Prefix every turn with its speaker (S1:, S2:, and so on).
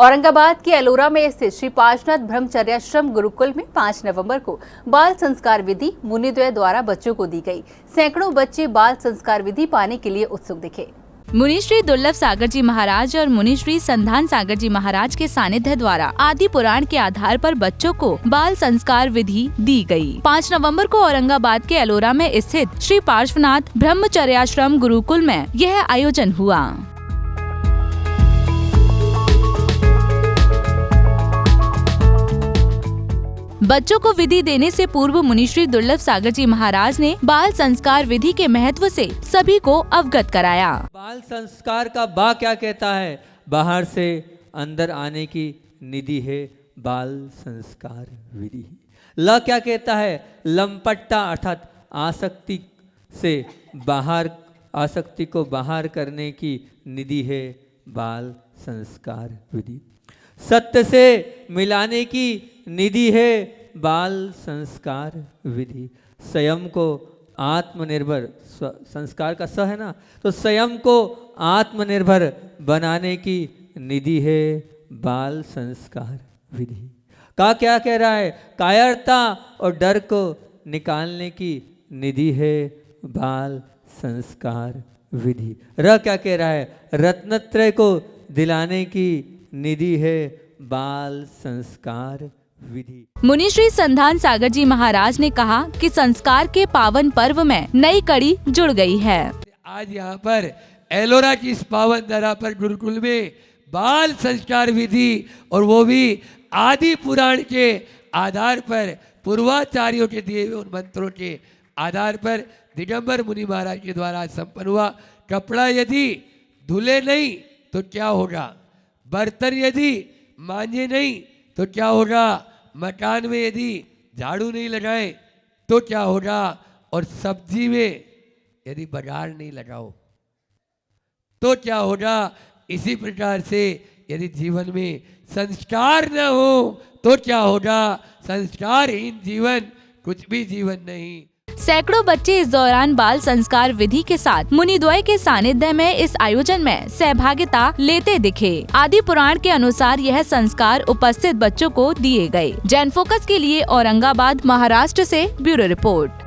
S1: औरंगाबाद के एलोरा में स्थित श्री पार्श्वनाथ ब्रह्मचर्याश्रम गुरुकुल में 5 नवंबर को बाल संस्कार विधि मुनिद्वय द्वारा बच्चों को दी गई। सैकड़ों बच्चे बाल संस्कार विधि पाने के लिए उत्सुक दिखे।
S2: मुनिश्री दुर्लभ सागर जी महाराज और मुनिश्री संधान सागर जी महाराज के सानिध्य द्वारा आदि पुराण के आधार पर बच्चों को बाल संस्कार विधि दी गई। 5 नवंबर को औरंगाबाद के एलोरा में स्थित श्री पार्श्वनाथ ब्रह्मचर्याश्रम गुरुकुल में यह आयोजन हुआ। बच्चों को विधि देने से पूर्व मुनिश्री दुर्लभ सागर जी महाराज ने बाल संस्कार विधि के महत्व से सभी को अवगत कराया।
S3: बाल संस्कार का बा क्या कहता है? बाहर से अंदर आने की निधि है बाल संस्कार विधि। ल क्या कहता है? लंपट्टा अर्थात आसक्ति से बाहर, आसक्ति को बाहर करने की निधि है बाल संस्कार विधि। सत्य से मिलाने की निधि है बाल संस्कार विधि। स्वयं को आत्मनिर्भर, संस्कार का स है ना, तो स्वयं को आत्मनिर्भर बनाने की निधि है बाल संस्कार विधि। का क्या कह रहा है? कायरता और डर को निकालने की निधि है बाल संस्कार विधि। र क्या कह रहा है? रत्नत्रय को दिलाने की निधि है बाल संस्कार विधि।
S2: मुनिश्री संधान सागर जी महाराज ने कहा कि संस्कार के पावन पर्व में नई कड़ी जुड़ गई है।
S4: आज यहाँ पर एलोरा की इस पावन धरा पर गुरुकुल में बाल संस्कार विधि, और वो भी आदि पुराण के आधार पर, पूर्वाचार्यों के दिए हुए उन मंत्रों के आधार पर दिगंबर मुनि महाराज के द्वारा संपन्न हुआ। कपड़ा यदि धुले नहीं तो क्या होगा? बर्तन यदि मांजे नहीं तो क्या होगा? मकान में यदि झाड़ू नहीं लगाए तो क्या होगा? और सब्जी में यदि बघार नहीं लगाओ तो क्या होगा? इसी प्रकार से यदि जीवन में संस्कार न हो तो क्या होगा? संस्कारहीन जीवन कुछ भी जीवन नहीं।
S2: सैकड़ों बच्चे इस दौरान बाल संस्कार विधि के साथ मुनिद्वय के सानिध्य में इस आयोजन में सहभागिता लेते दिखे। आदि पुराण के अनुसार यह संस्कार उपस्थित बच्चों को दिए गए। जैन फोकस के लिए औरंगाबाद, महाराष्ट्र से ब्यूरो रिपोर्ट।